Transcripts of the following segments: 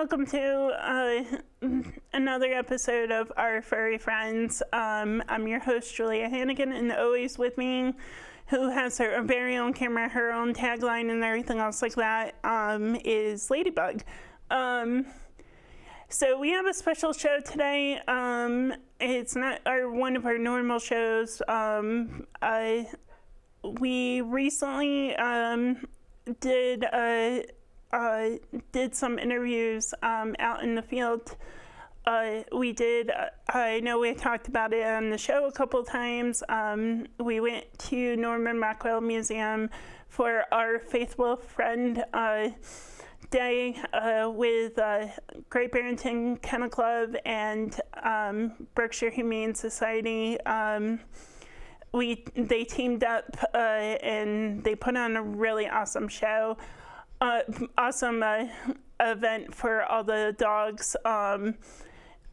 welcome to another episode of our Furry Friends. I'm your host, Julia Hannigan, and always with me, who has her very own camera, her own tagline, and everything else like that, is Ladybug. So we have a special show today. It's not one of our normal shows. We recently did some interviews out in the field. I know we talked about it on the show a couple times. We went to Norman Rockwell Museum for our Faithful Friend Day with Great Barrington Kennel Club and Berkshire Humane Society. They teamed up and they put on a really awesome show. Awesome event for all the dogs.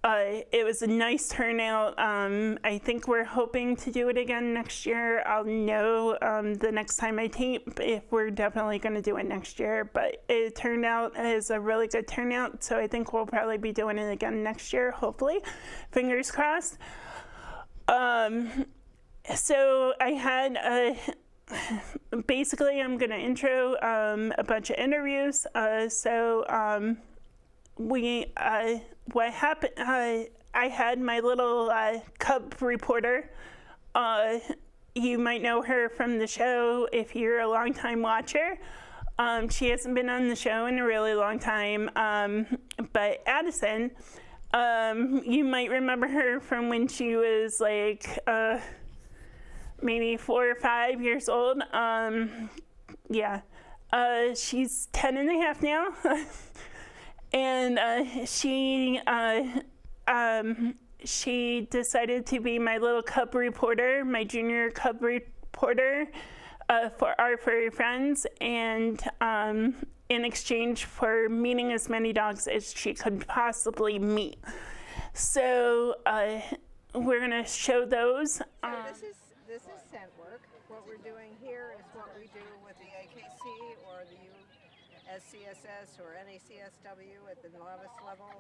It was a nice turnout. I think we're hoping to do it again next year. I'll know the next time I tape if we're definitely going to do it next year. But it turned out as a really good turnout, so I think we'll probably be doing it again next year, hopefully. Fingers crossed. So I had basically, I'm going to intro a bunch of interviews. What happened, I had my little cub reporter. You might know her from the show if you're a longtime watcher. She hasn't been on the show in a really long time, but Addison, you might remember her from when she was like maybe 4 or 5 years old. She's 10 and a half now. And she decided to be my little cub reporter, my junior cub reporter for our Furry Friends, and in exchange for meeting as many dogs as she could possibly meet. So we're gonna show those. This is scent work. What we're doing here is what we do with the AKC or the SCSS or NACSW at the novice level.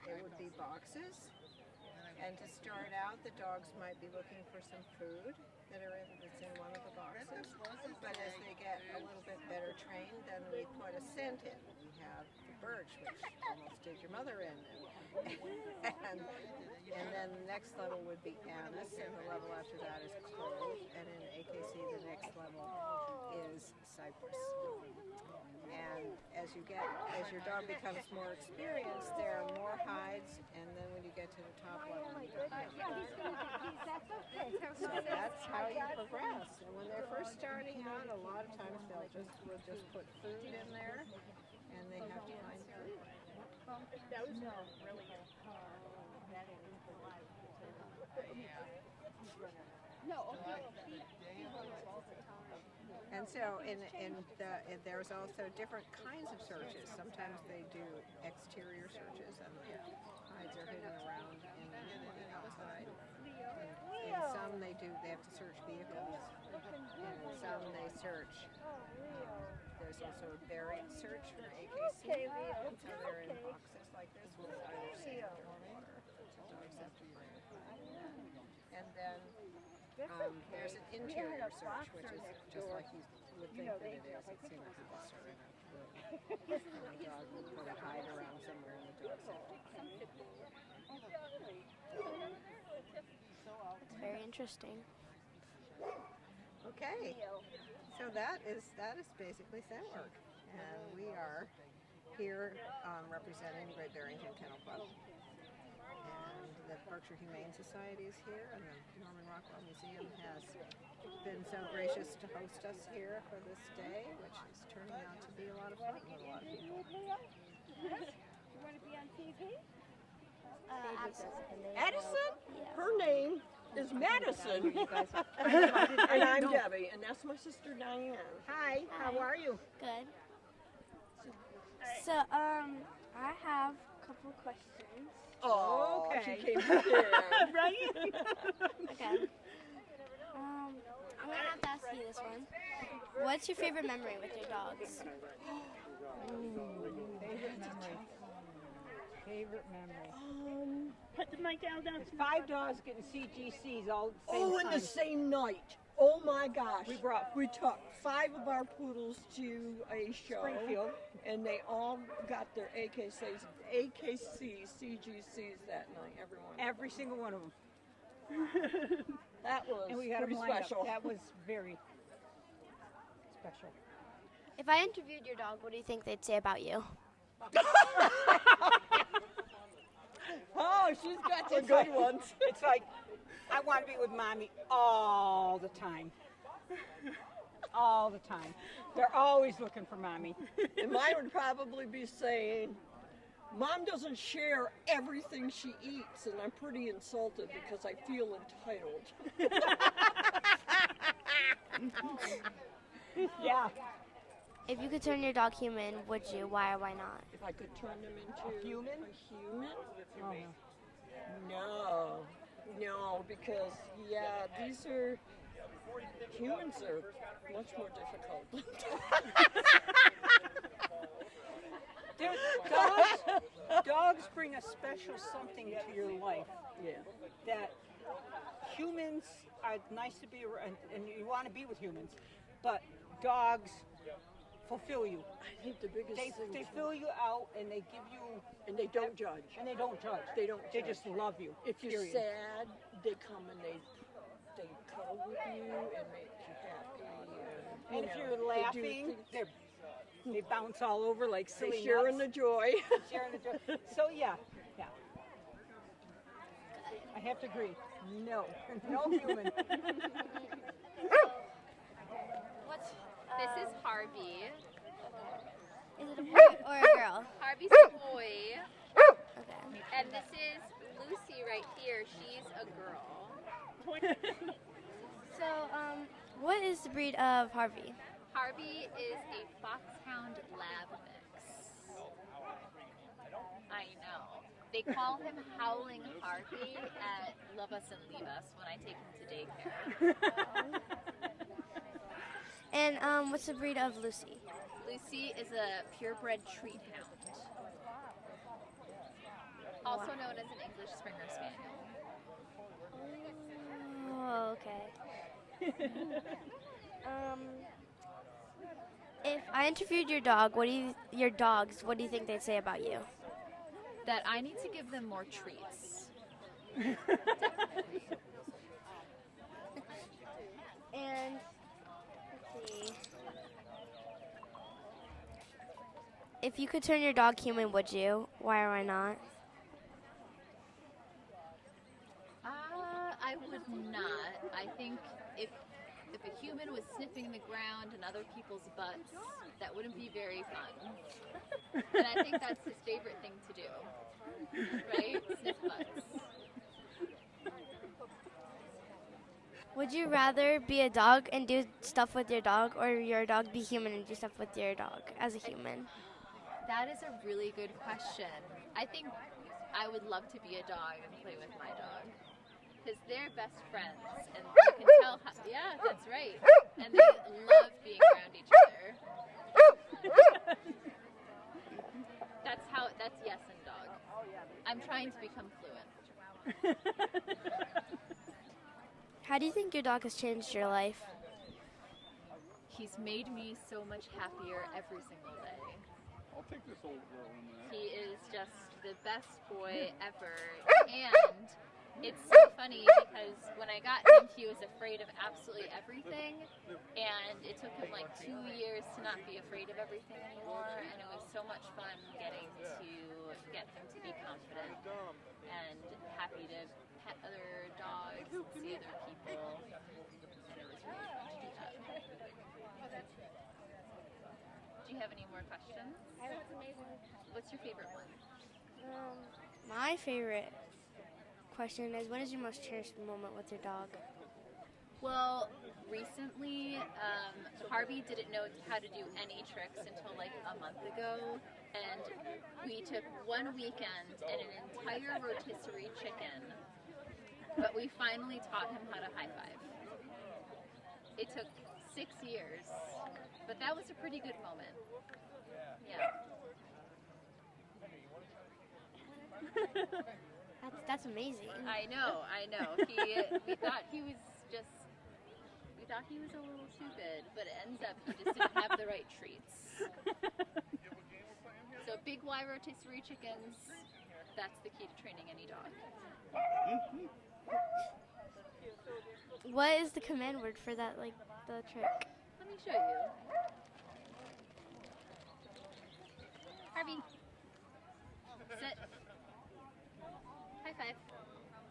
It would be boxes. And to start out, the dogs might be looking for some food that's in one of the boxes. But as they get a little bit better trained, then we put a scent in. We have the birch, which almost did your mother in. And then the next level would be anise, and the level after that is clove. And in AKC, the next level is cypress. And as your dog becomes more experienced, there are more hides, and then when you get to the top level, you don't have so that's how you progress. And when they're first starting out, a lot of times we'll just put food in there, and they have to find food. That was really good. And so there's also different kinds of searches. Sometimes they do exterior searches and the hides are hidden around in the outside. And some they have to search vehicles. And some they search. There's also a buried search for AKC. And so they're in boxes like this with either sand or water. Dogs have to bring. And then there's an interior search, which is just like you would think that it is. It's in a house or in a room. And the dog will put a hide around somewhere and the dogs have to find it. It's very interesting. Okay, so that is basically scent work. And we are here representing the Great Barrington Kennel Club. And the Berkshire Humane Society is here, and the Norman Rockwell Museum has been so gracious to host us here for this day, which is turning out to be a lot of fun with a lot of people. You want to be on TV? Addison? Yeah. Her name is Madison. And I'm Debbie, and that's my sister Diane. Hi, how are you? Good. So, I have a couple questions. Oh, Okay. she came prepared. Right? Okay. I'm gonna have to ask you this one. What's your favorite memory with your dogs? Favorite memory. Favorite memory. Put the mic down. It's 5 dogs getting CGCs all at the same Oh, time. in the same night. Oh my gosh. We took 5 of our poodles to a show. Springfield. And they all got their AKC CGCs that night, everyone. Every single one of them. That was And we got pretty them lined up. special. That was very special. If I interviewed your dog, what do you think they'd say about you? Oh, she's got some good ones. It's like, I want to be with mommy all the time. All the time. They're always looking for mommy. And mine would probably be saying, Mom doesn't share everything she eats, and I'm pretty insulted because I feel entitled. Yeah. If you could turn your dog human, would you? Why or why not? If I could turn them into A human? A human? Oh, No, because humans are much more difficult. Dogs bring a special something to your life Yeah. that humans are nice to be around, and you want to be with humans, but dogs fulfill you. I think the biggest They thing fill you out, and they give you, and they don't judge. and they don't judge. They don't They judge. just love you. If you're period. sad, they come and they cuddle with you and make you happy. And if know, you're they do laughing, things- they bounce all over like silly they share in the nuts. joy. Sharing the joy. So yeah. I have to agree. No human. What's This is Harvey. is it a boy or a girl? Harvey's a boy. Okay. And this is Lucy right here. She's a girl. So, what is the breed of Harvey? Harvey is a foxhound lab mix. I know. They call him Howling Harvey at Love Us and Leave Us when I take him to daycare. And what's the breed of Lucy? Lucy is a purebred treat hound. Also known as an English Springer Spaniel. Oh, okay. If I interviewed your dog, what do you think they'd say about you? That I need to give them more treats. And let's see. If you could turn your dog human, would you? Why or why not? I would not. I think if a human was sniffing the ground and other people's butts, that wouldn't be very fun. And I think that's his favorite thing to do. Right? Sniff butts. Would you rather be a dog and do stuff with your dog, or your dog be human and do stuff with your dog as a human? That is a really good question. I think I would love to be a dog and play with my dog. Because they're best friends, and you can tell how, yeah, that's right. And they love being around each other. That's yes and dog. I'm trying to become fluent. How do you think your dog has changed your life? He's made me so much happier every single day. I'll take this old girl in there. He is just the best boy ever, and it's so funny because when I got him, he was afraid of absolutely everything, and it took him like 2 years to not be afraid of everything anymore, and it was so much fun getting to get him to be confident and happy to pet other dogs and see other people, and it was really fun to do that. Do you have any more questions? What's your favorite one? My favorite question is, when is your most cherished moment with your dog? Well, recently, Harvey didn't know how to do any tricks until like a month ago, and we took one weekend and an entire rotisserie chicken, but we finally taught him how to high five. It took 6 years, but that was a pretty good moment. Yeah. That's amazing. I know. We thought he was a little too good, but it ends up he just didn't have the right treats. So big Y rotisserie chickens, that's the key to training any dog. What is the command word for that, like the trick? Let me show you. Harvey. Sit. High five.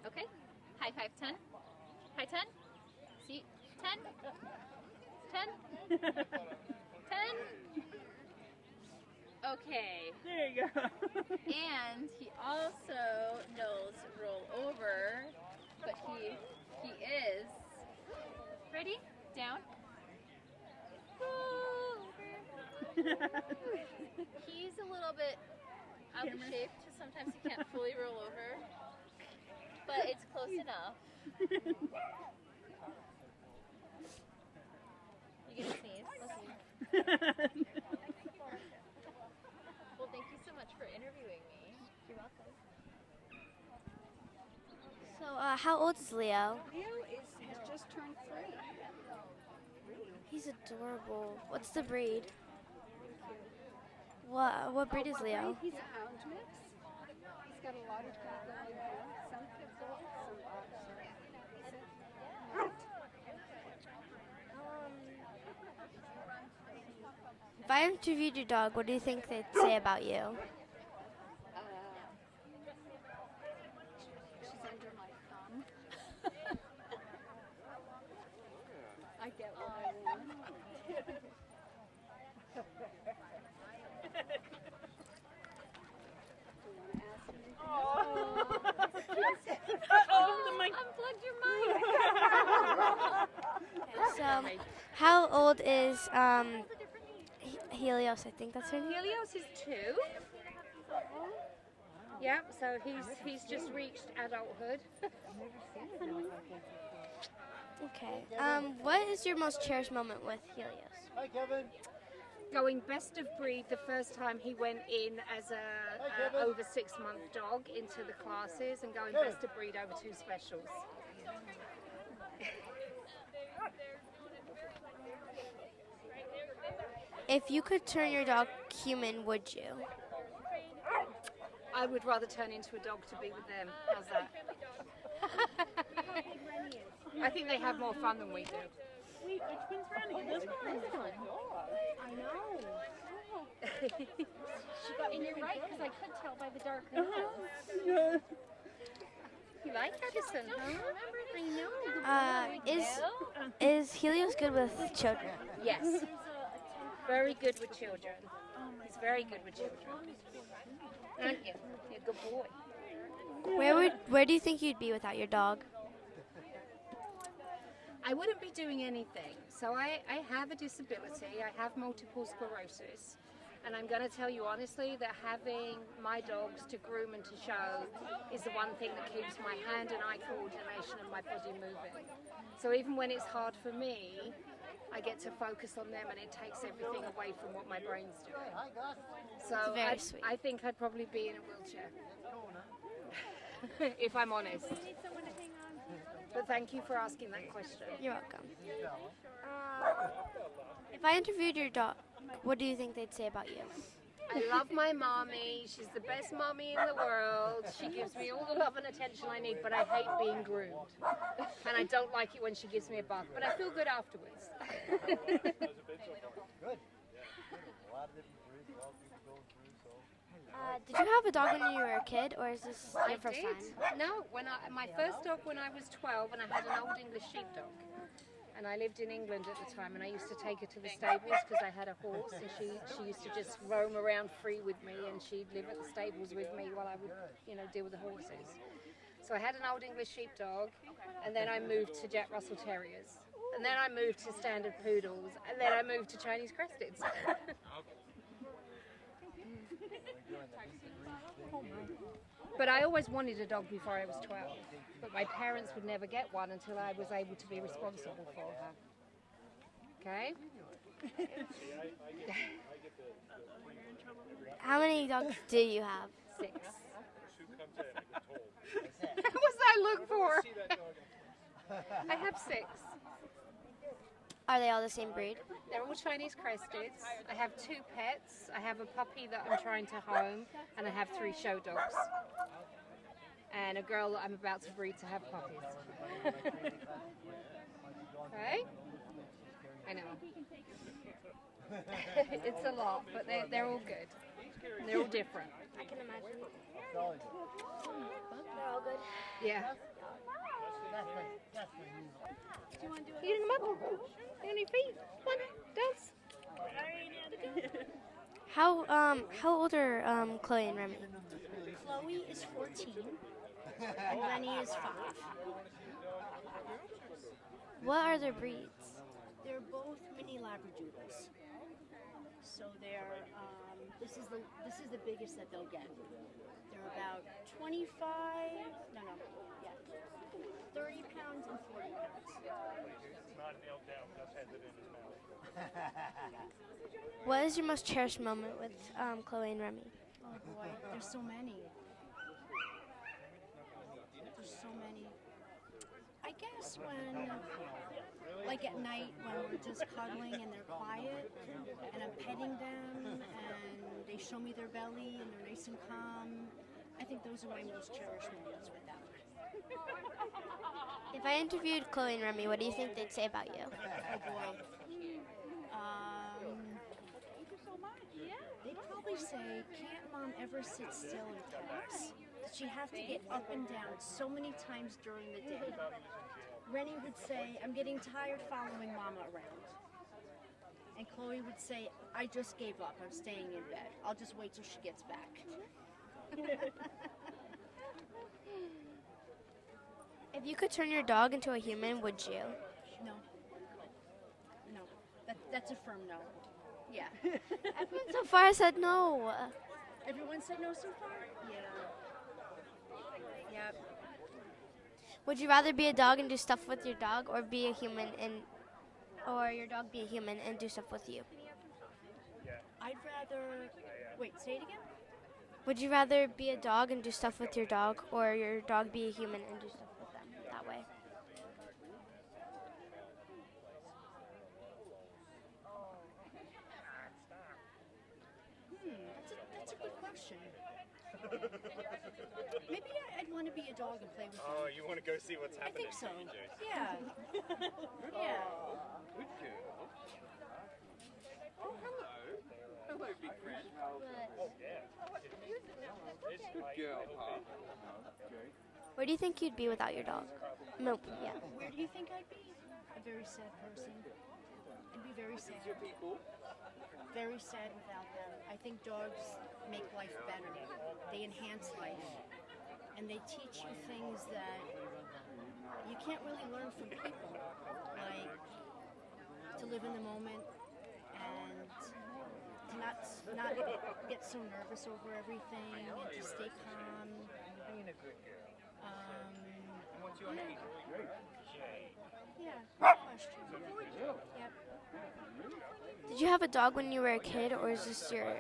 Okay. High five 10. High 10. Seat 10. 10. 10. Okay. There you go. And he also knows roll over, but he is ready? Down. He's a little bit out of shape, so sometimes he can't fully roll over, but it's close enough. You gonna sneeze? Well, thank you so much for interviewing me. You're welcome. So, how old is Leo? Leo has just turned 3. He's adorable. What's the breed? What breed is Leo? He's a hound mix. He's got a lot of stuff going on. Some pit bull, some boxer. If I interviewed your dog, what do you think they'd say about you? She's under my thumb. I get what I want. Unplugged your mic. So, how old is Helios? I think that's her name. Helios is 2. Yeah, so he's just reached adulthood. Okay. What is your most cherished moment with Helios? Hi, Kevin. Going best of breed the first time he went in as a over 6-month dog into the classes, and going best of breed over 2 specials. If you could turn your dog human, would you? I would rather turn into a dog to be with them. How's that? I think they have more fun than we do. Wait, which one's running? This one. I know. And you're right, because I could tell by the dark nose. Yeah. You like Edison, huh? I know. Is Helios good with children? Yes. Very good with children. He's very good with children. Aren't you? You're a good boy. Where do you think you'd be without your dog? I wouldn't be doing anything. So I have a disability. I have multiple sclerosis. And I'm going to tell you honestly that having my dogs to groom and to show is the one thing that keeps my hand and eye coordination and my body moving. So even when it's hard for me, I get to focus on them, and it takes everything away from what my brain's doing. So Very sweet. I think I'd probably be in a wheelchair, if I'm honest. But thank you for asking that question. You're welcome. If I interviewed your dog, what do you think they'd say about you? I love my mommy. She's the best mommy in the world. She gives me all the love and attention I need, but I hate being groomed. And I don't like it when she gives me a bath, but I feel good afterwards. Good. A lot of different breeds, a lot of people going through, so. Did you have a dog when you were a kid, or is this your first time? No, my first dog when I was 12, and I had an old English sheepdog. And I lived in England at the time, and I used to take her to the stables because I had a horse, and she used to just roam around free with me, and she'd live at the stables with me while I would, deal with the horses. So I had an old English sheepdog, and then I moved to Jack Russell Terriers, and then I moved to standard poodles, and then I moved to Chinese Cresteds. But I always wanted a dog before I was 12. But my parents would never get one until I was able to be responsible for her. Okay? How many dogs do you have? 6. What was that look for? I have 6. Are they all the same breed? They're all Chinese cresteds. I have 2 pets. I have a puppy that I'm trying to home, and I have 3 show dogs. And a girl that I'm about to breed to have puppies. Okay? I know. It's a lot, but they're all good. They're all different. I can imagine. They're all good. Yeah. Eating them up. On your feet. Come on, dance. How old are Chloe and Remy? Chloe is 14 and Rennie is 5. What are their breeds? They're both mini labradoodles. So they're this is the biggest that they'll get. They're about 25 no 30 pounds and 40 pounds. Not nailed down, just has it in his mouth. What is your most cherished moment with Chloe and Remy? Oh boy, there's so many. There's so many. I guess when, like at night when we're just cuddling and they're quiet and I'm petting them and they show me their belly and they're nice and calm, I think those are my most cherished moments with them. If I interviewed Chloe and Remy, what do you think they'd say about you? Oh boy. They'd probably say, can't mom ever sit still in class? Did she have to get up and down so many times during the day? Rennie would say, I'm getting tired following mama around. And Chloe would say, I just gave up, I'm staying in bed. I'll just wait till she gets back. If you could turn your dog into a human, would you? No. No. That's a firm no. Yeah. Everyone so far said no. Everyone said no so far? Yeah. Yep. Would you rather be a dog and do stuff with your dog, or be a human or your dog be a human and do stuff with you? I'd rather. Wait, say it again? Would you rather be a dog and do stuff with your dog, or your dog be a human and do stuff with them that way? That's a good question. Maybe I'd want to be a dog and play with them. Oh, you want to go see what's I happening? think so. TJ. Yeah. Yeah. Good girl. Oh, hello. Hello, big friend. Oh, yeah. Good girl, huh? Okay. Where do you think you'd be without your dog? Nope. Yeah. Where do you think I'd be? A very sad person. I'd be very sad. Very sad without them. I think dogs make life better. They enhance life. And they teach you things that you can't really learn from people. Like to live in the moment and to not get so nervous over everything and to stay calm. Yeah, good question. Yep. Did you have a dog when you were a kid, or is this your,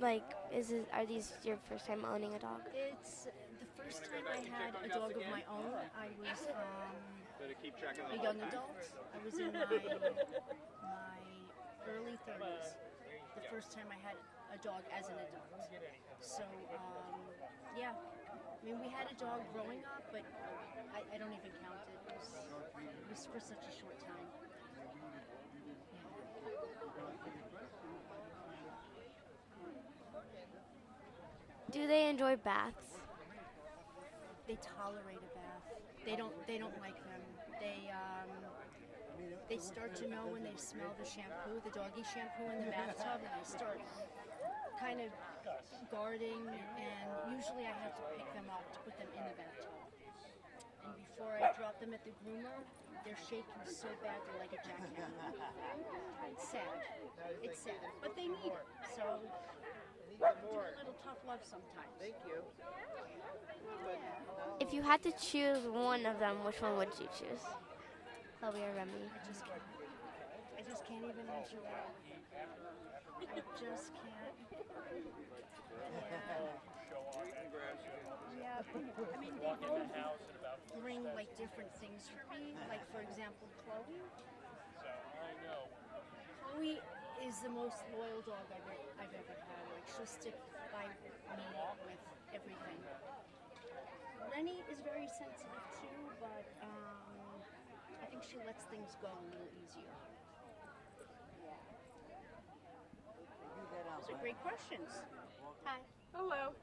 are these your first time owning a dog? It's the first time I had a dog of my own. I was a young adult. I was in my early 30s. The first time I had a dog as an adult. So, yeah. I mean, we had a dog growing up, but I don't even count it. It was for such a short time. Do they enjoy baths? They tolerate a bath. They don't like them. They start to know when they smell the shampoo, the doggy shampoo in the bathtub, and they start kind of guarding, and usually I have to pick them up to put them in the bathtub. And before I drop them at the groomer, they're shaking so bad they're like a jackhammer. It's sad. It's sad. But they need it. So do a little tough love sometimes. Thank you. If you had to choose one of them, which one would you choose? Chloe or Remy? I just can't. I just can't even answer that. I just can't. Yeah, I mean, they both bring like different things for me. Like for example, Chloe. Chloe is the most loyal dog I've ever had. Like she'll stick by me with everything. Lenny is very sensitive too, but I think she lets things go a little easier. Those are great questions. Hi. Hello.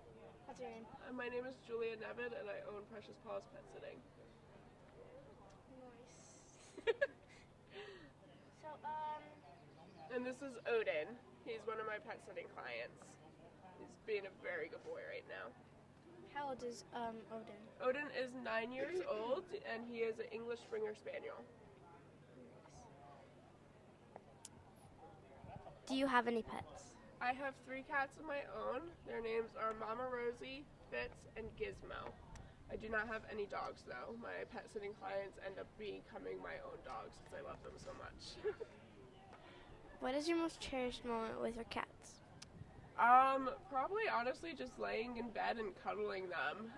What's your name? My name is Julia Nevid, and I own Precious Paws Pet Sitting. Nice. So, And this is Odin. He's one of my pet sitting clients. He's being a very good boy right now. how old is Odin? Odin is 9 years old, and he is an English Springer Spaniel. Do you have any pets? I have 3 cats of my own. Their names are Mama Rosie, Fitz, and Gizmo. I do not have any dogs though. My pet sitting clients end up becoming my own dogs because I love them so much. What is your most cherished moment with your cats? Probably honestly just laying in bed and cuddling them.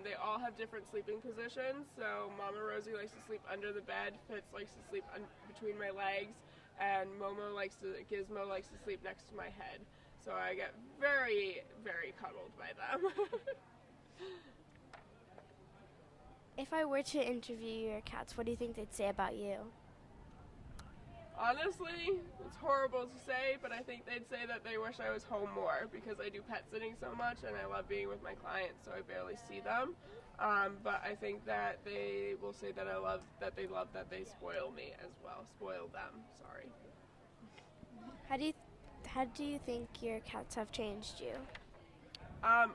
They all have different sleeping positions. So Mama Rosie likes to sleep under the bed, Fitz likes to sleep between my legs, and Gizmo likes to sleep next to my head. So I get very, very cuddled by them. If I were to interview your cats, what do you think they'd say about you? Honestly, it's horrible to say, but I think they'd say that they wish I was home more because I do pet sitting so much and I love being with my clients, so I barely see them. But I think that they will say that they love that they spoil me as well. Spoil them, sorry. How do you think your cats have changed you?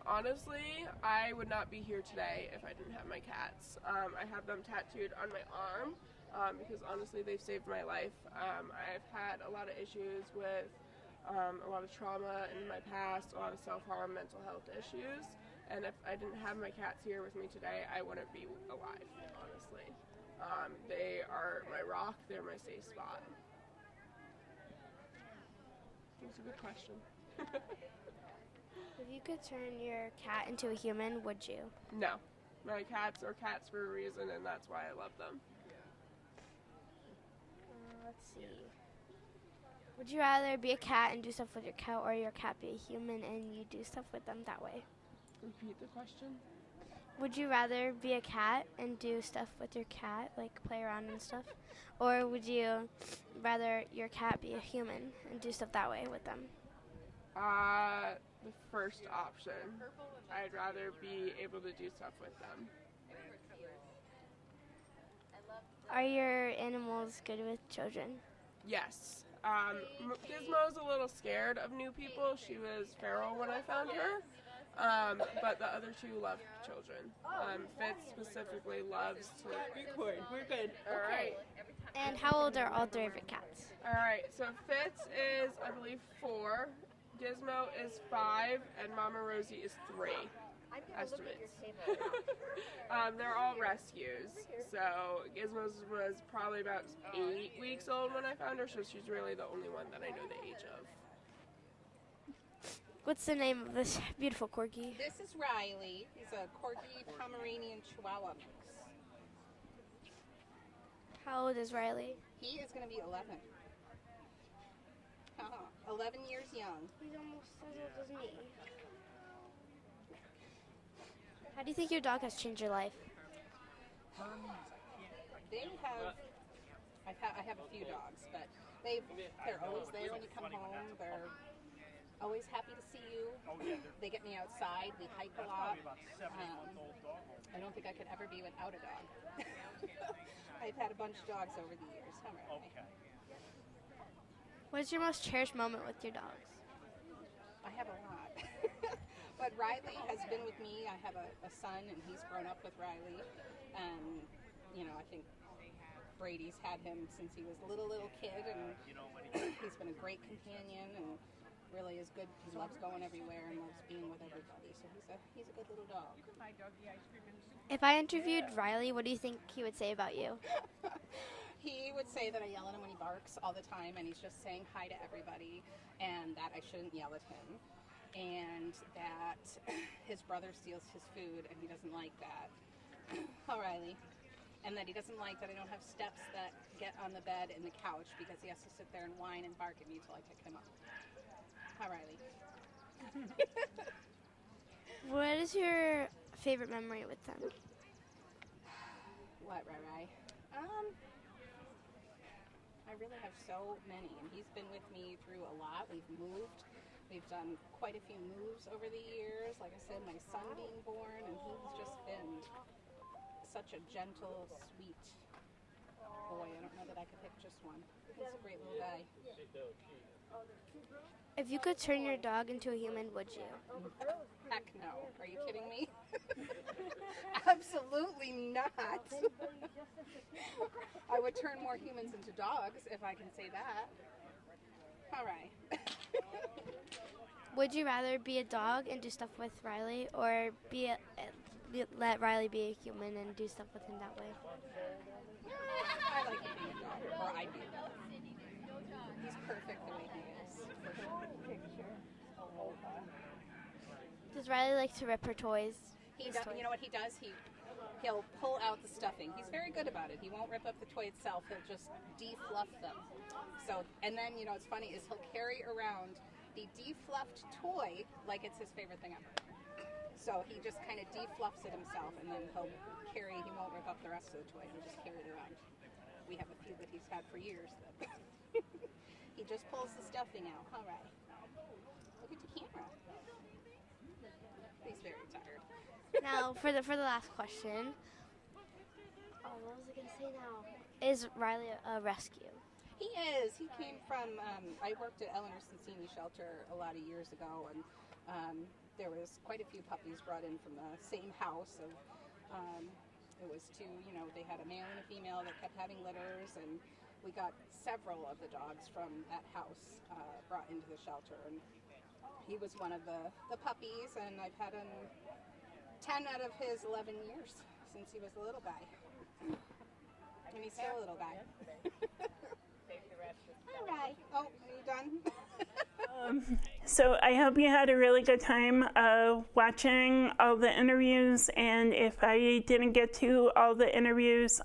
Honestly, I would not be here today if I didn't have my cats. I have them tattooed on my arm because honestly they've saved my life. I've had a lot of issues with a lot of trauma in my past, a lot of self-harm, mental health issues, and if I didn't have my cats here with me today, I wouldn't be alive, honestly. They are my rock, they're my safe spot. That's a good question. If you could turn your cat into a human, would you? No. My cats are cats for a reason, and that's why I love them. Let's see. Would you rather be a cat and do stuff with your cat, or your cat be a human and you do stuff with them that way? Repeat the question. Would you rather be a cat and do stuff with your cat, like play around and stuff? Or would you rather your cat be a human and do stuff that way with them? The first option. I'd rather be able to do stuff with them. Are your animals good with children? Yes. Gizmo's a little scared of new people. She was feral when I found her. But the other 2 love children. Fitz specifically loves to record. We're good. All right. And how old are all 3 of your cats? All right. So Fitz is, I believe, 4. Gizmo is 5, and Mama Rosie is 3. Estimates. They're all rescues. So Gizmo's was probably about 8 weeks old when I found her, so she's really the only one that I know the age of. What's the name of this beautiful corgi? This is Riley. He's a Corgi Pomeranian Chihuahua mix. How old is Riley? He is going to be 11. 11 years young. He's almost as old as me. How do you think your dog has changed your life? They have, I have a few dogs, but they're always there when you come home. They're always happy to see you. They get me outside. We hike a lot. I don't think I could ever be without a dog. I've had a bunch of dogs over the years. What is your most cherished moment with your dogs? I have a lot. But Riley has been with me. I have a son, and he's grown up with Riley. And, I think Brady's had him since he was a little kid, and he's been a great companion and really is good. He loves going everywhere and loves being with everybody. So he's a good little dog. If I interviewed Riley, what do you think he would say about you? He would say that I yell at him when he barks all the time and he's just saying hi to everybody and that I shouldn't yell at him and that his brother steals his food and he doesn't like that. Oh, Riley. And that he doesn't like that I don't have steps that get on the bed and the couch because he has to sit there and whine and bark at me till I pick him up. Hi, Riley. What is your favorite memory with them? What, Rai? I really have so many, and he's been with me through a lot. We've moved. We've done quite a few moves over the years. Like I said, my son being born, and he's just been such a gentle, sweet boy. I don't know that I could pick just one. He's a great little guy. If you could turn your dog into a human, would you? Heck no. Are you kidding me? Absolutely not. I would turn more humans into dogs, if I can say that. All right. Would you rather be a dog and do stuff with Riley, or let Riley be a human and do stuff with him that way? I like him being a dog, or I'd be a dog. He's perfect the way he is. Does Riley like to rip her toys? He does, you know what he does? He'll pull out the stuffing. He's very good about it. He won't rip up the toy itself. He'll just defluff them. So, and then, you know, what's funny is he'll carry around the defluffed toy like it's his favorite thing ever. So he just kind of defluffs it himself, and then he won't rip up the rest of the toy. He'll just carry it around. We have a few that he's had for years. He just pulls the stuffing out. All right. Look at the camera. He's very tired. Now, for the last question. Oh, what was I going to say now? Is Riley a rescue? He is. He came from, I worked at Eleanor Cincini Shelter a lot of years ago, and there was quite a few puppies brought in from the same house. It was two, you know, they had a male and a female that kept having litters, and we got several of the dogs from that house brought into the shelter. And he was one of the puppies, and I've had him 10 out of his 11 years since he was a little guy. And he's still a little guy. All right. Oh, are you done? So I hope you had a really good time watching all the interviews, and if I didn't get to all the interviews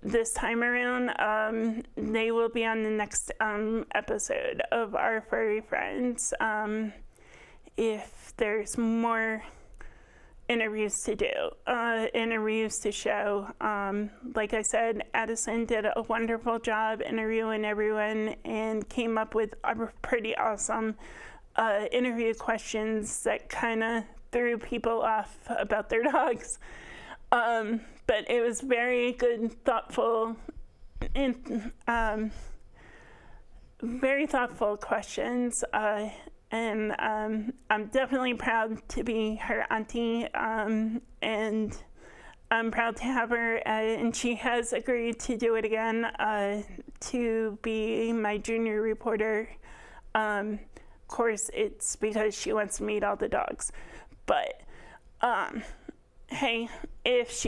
this time around, they will be on the next episode of our Furry Friends. If there's more interviews to do, interviews to show. Like I said, Addison did a wonderful job interviewing everyone and came up with pretty awesome interview questions that kind of threw people off about their dogs. But it was very good, thoughtful, and very thoughtful questions. And I'm definitely proud to be her auntie, and I'm proud to have her, and she has agreed to do it again, to be my junior reporter. Of course, it's because she wants to meet all the dogs. But, hey, if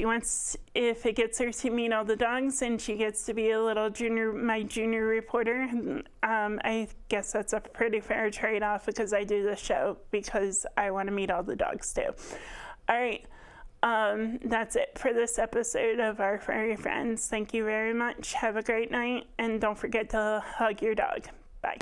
it gets her to meet all the dogs and she gets to be my junior reporter, I guess that's a pretty fair trade-off, because I do this show because I want to meet all the dogs too. All right, that's it for this episode of our Furry Friends. Thank you very much. Have a great night, and don't forget to hug your dog. Bye.